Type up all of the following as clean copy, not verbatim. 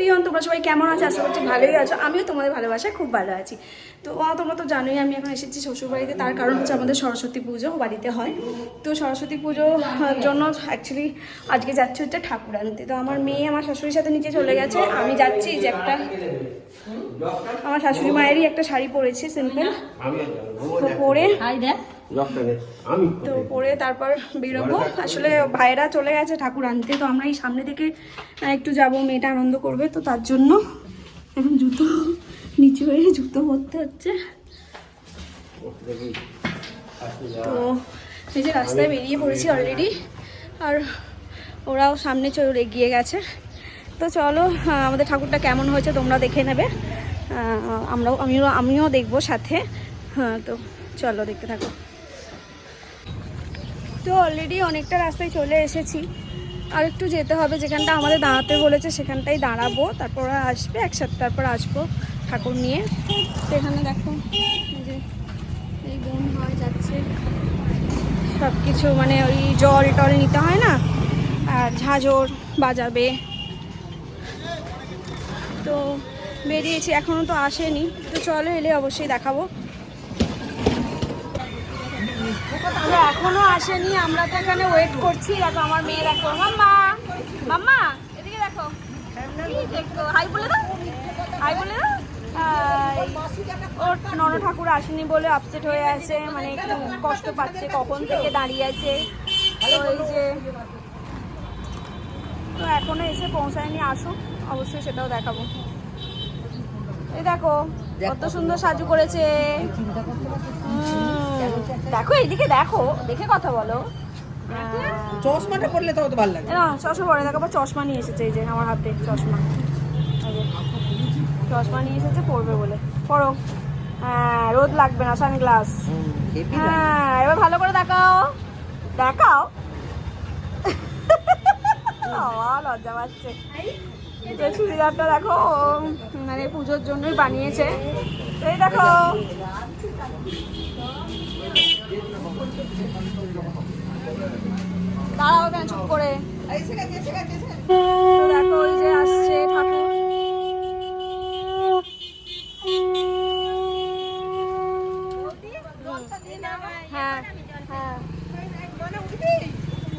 Everyone, তোমরা সবাই কেমন আছো? আশা করছি ভালোই আছো। আমিও তোমাদের ভালোবাসায় খুব ভালো আছি। তো তোমরা তো জানোই আমি এখন এসেছি শ্বশুরবাড়িতে। তার কারণ হচ্ছে আমাদের সরস্বতী পুজো বাড়িতে হয়। তো সরস্বতী পুজোর জন্য অ্যাকচুয়ালি আজকে যাচ্ছি হচ্ছে ঠাকুর আনতে। তো আমার মেয়ে আমার শাশুড়ির সাথে নিচে চলে গেছে। আমি যাচ্ছি যে একটা আমার শাশুড়ি মায়েরই একটা শাড়ি পরেছি সিম্পল, তো পরে তো পরে তারপর বেরোবো। আসলে ভাইয়েরা চলে গেছে ঠাকুর আনতে, তো আমরা এই সামনে থেকে একটু যাব, মেয়েটা আনন্দ করবে। তো তার জন্য এখন জুতো নিচে হয়ে জুতো পরতে হচ্ছে। তো এই যে রাস্তায় বেরিয়ে পড়েছি অলরেডি, আর ওরাও সামনে চলে এগিয়ে গেছে। তো চলো, আমাদের ঠাকুরটা কেমন হয়েছে তোমরা দেখে নেবে, আমিও দেখবো সাথে। হ্যাঁ, তো চলো দেখতে থাকো। তো অলরেডি অনেকটা রাস্তায় চলে এসেছি, আর একটু যেতে হবে। যেখানটা আমাদের দাঁড়াতে বলেছে সেখানটাই দাঁড়াবো, তারপর ওরা আসবে একসাথে, তারপর আসবো ঠাকুর নিয়ে। তো এখানে দেখো এই যে এই বোন হয় যাচ্ছে, সব কিছু মানে ওই জল টল নিতে হয় না, আর ঝাঁঝর বাজাবে। তো বেরিয়েছি, এখনও তো আসেনি। তো চলো, এলে অবশ্যই দেখাবো। আমরা এখনো আসেনি, আমরা তো এখানে ওয়েট করছি। দেখো আমার মেয়ে, দেখো মাম্মা, মাম্মা এদিকে দেখো, দেখো হাই বলে দাও, হাই বলে দাও। ওর নন ঠাকুর আসেনি বলে আপসেট হয়ে আছে, মানে একটু কষ্ট পাচ্ছে, কখন থেকে দাঁড়িয়ে আছে। তো এই যে তো এখনো এসে পৌঁছায়নি, আসুক অবশ্যই সেটাও দেখাবো। এই দেখো কত সুন্দর সাজু করেছে। দেখো এইদিকে দেখো, দেখে কথা বলো। চশমাটা পরলে তো ভালো লাগে না, চশমা পরে দেখো, চশমা নিয়ে এসেছে। এই যে আমার হাতে চশমা, চশমা নিয়ে এসেছে পরবে বলে। পরো। হ্যাঁ, রোদ লাগবে না, সানগ্লাস। হ্যাঁ, এবার ভালো করে দেখাও, দেখাও। লজ্জা পাচ্ছে। চুড়িদারটা দেখো, মানে পুজোর জন্যই বানিয়েছে। এই দেখো, দাঁড়াও কেন চুপ করে। তো দেখো ওই যে আসছে ঠাকুর। হ্যাঁ হ্যাঁ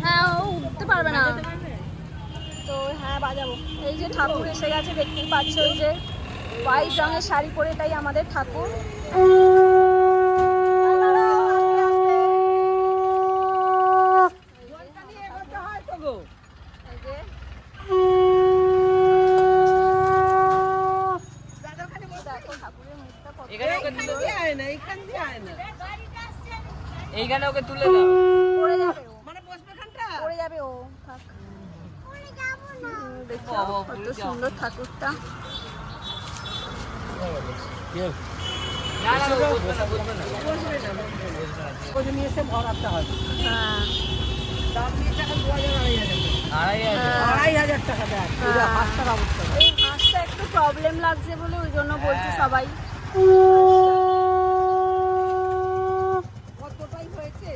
হ্যাঁ, ও উঠতে পারবে না। তো হ্যাঁ, বাজাবো। এই যে ঠাকুর এসে গেছে, দেখতেই পাচ্ছ। ওই যে হোয়াইট রঙের শাড়ি পরে, এটাই আমাদের ঠাকুর। এইখানে ওকে তুলে দাও, পড়ে যাবে ও, মানে বসবে খানটা পড়ে যাবে ও। দেখো কত সুন্দর ঠাকুরটা। ওকে নিয়ে এসে ভর রাখতে হবে। হ্যাঁ, দাম নিয়েছে এখন 2,500 টাকা দেয়। হাঁসটার অবস্থা, এই হাঁসটা একটু প্রবলেম লাগছে বলে ওই জন্য বলছে সবাই। কতটাই হয়েছে,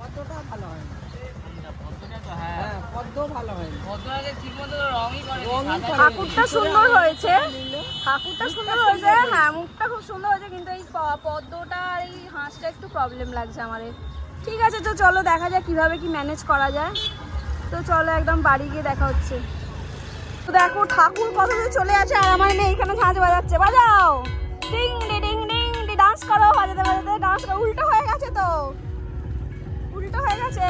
কতটা ভালো হয় না। হ্যাঁ, কত ভালো হয় না। ঠাকুরটা সুন্দর হয়েছে, ঠাকুরটা সুন্দর হয়েছে। হ্যাঁ, মুখটা খুব সুন্দর হয়েছে, কিন্তু এই পদ্মটা আর এই হাঁসটা একটু প্রবলেম লাগছে আমার। ঠিক আছে, তো চলো দেখা যাক কিভাবে কি ম্যানেজ করা যায়। তো চলো একদম বাড়ি গিয়ে দেখা হচ্ছে। তো দেখো ঠাকুর কত দূরে চলে আছে, আর আমার মেয়ে এখানে ঝাঁঝ বাজাচ্ছে। বাজাও, ding D ding ding D, dance করো, বাজাতে বাজাতে ডান্স করো। উল্টো হয়ে গেছে, তো উল্টো হয়ে গেছে।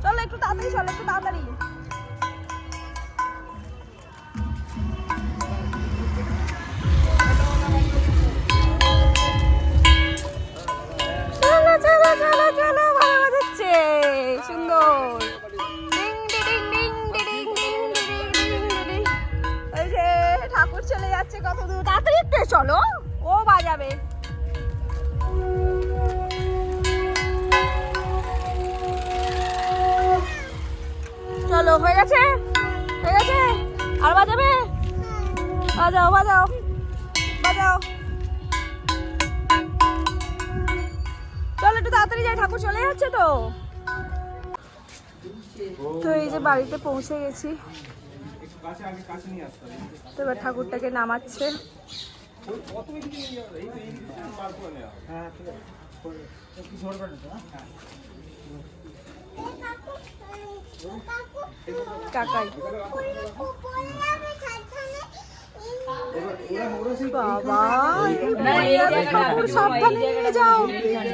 চলো একটু তাড়াতাড়ি, চলো একটু তাড়াতাড়ি। চলো চলো চলো চলো, ভালো বাজাচ্ছে, সুন্দর। Ding D ding ding D ding ding D ding ding D ding. ওই যে ঠাকুর চলে যাচ্ছে কত দূর, তাড়াতাড়ি একটু চলো, ও বাজাবে। চলো, হয়ে গেছে, হয়ে গেছে। আর বাজাবে, বাজাও বাজাও বাজাও। চলো একটু তাড়াতাড়ি যাই, ঠাকুর চলে যাচ্ছে তো। তো এই যে বাড়িতে পৌঁছে গেছি, তো এবার ঠাকুরটাকে নামাচ্ছে। কাকাই বাবা, ঠাকুর সাবধানে নিয়ে যাও,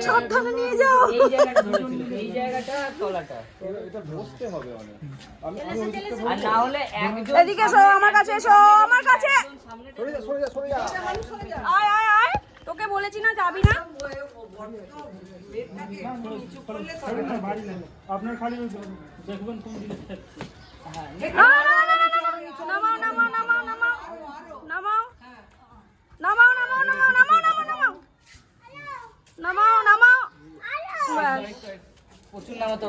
সাবধানে নিয়ে যাও। এদিকে এসো, আমার কাছে এসো, আমার কাছে আয় আয় আয়, তোকে বলেছি না যাবি না। আপনার খালি দেখবেন কোন জিনিস থাকছে। নামাও নামাও নামাও নামাও নামাও নামাও নামাও নামাও নামাও নামাও নামাও নামাও ব্যাস। প্রচুর নামাতো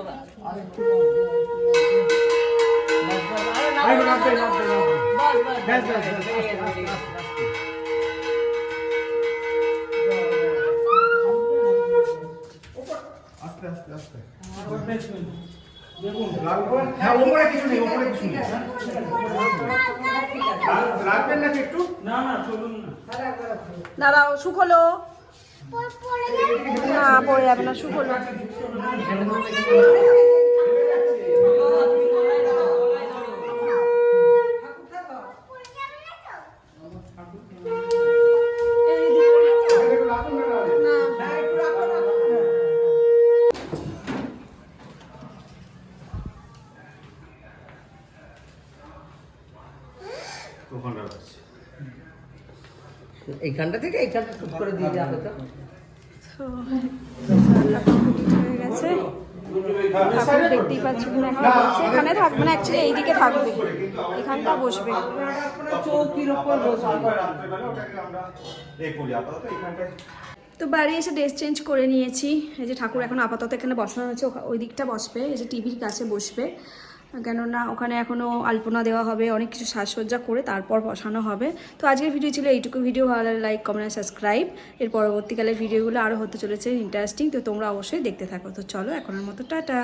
আস্তে আস্তে আস্তে দেখুন হ্যাঁ, ওপরে কিছু নেই, ওপরে কিছু নেই। রাখবেন নাকি একটু? না না চলুন না। দাঁড়াও, শুকলো না, পড়ে যাবে না, শুকলো। এইখানটা থেকে এইখানটা টুক করে দিয়ে যাবে তো। হয়ে গেছে, ঠাকুর দেখতেই পাচ্ছি এখানে থাকবে না, অ্যাকচুয়ালি এইদিকে থাকবে, এখানটা বসবে। চৌকির উপর তো বাড়ি এসে ড্রেস চেঞ্জ করে নিয়েছি। এই যে ঠাকুর এখন আপাতত এখানে বসানো হয়েছে, ওই দিকটা বসবে, এই যে টিভির কাছে বসবে, কেননা ওখানে এখনও আলপনা দেওয়া হবে, অনেক কিছু সাজসজ্জা করে তারপর বসানো হবে। তো আজকের ভিডিও ছিল এইটুকু। ভিডিও ভালো লাগলে লাইক, কমেন্ট, সাবস্ক্রাইব। এর পরবর্তীকালের ভিডিওগুলো আরও হতে চলেছে ইন্টারেস্টিং, তো তোমরা অবশ্যই দেখতে থাকো। তো চলো এখনের মতো টাটা।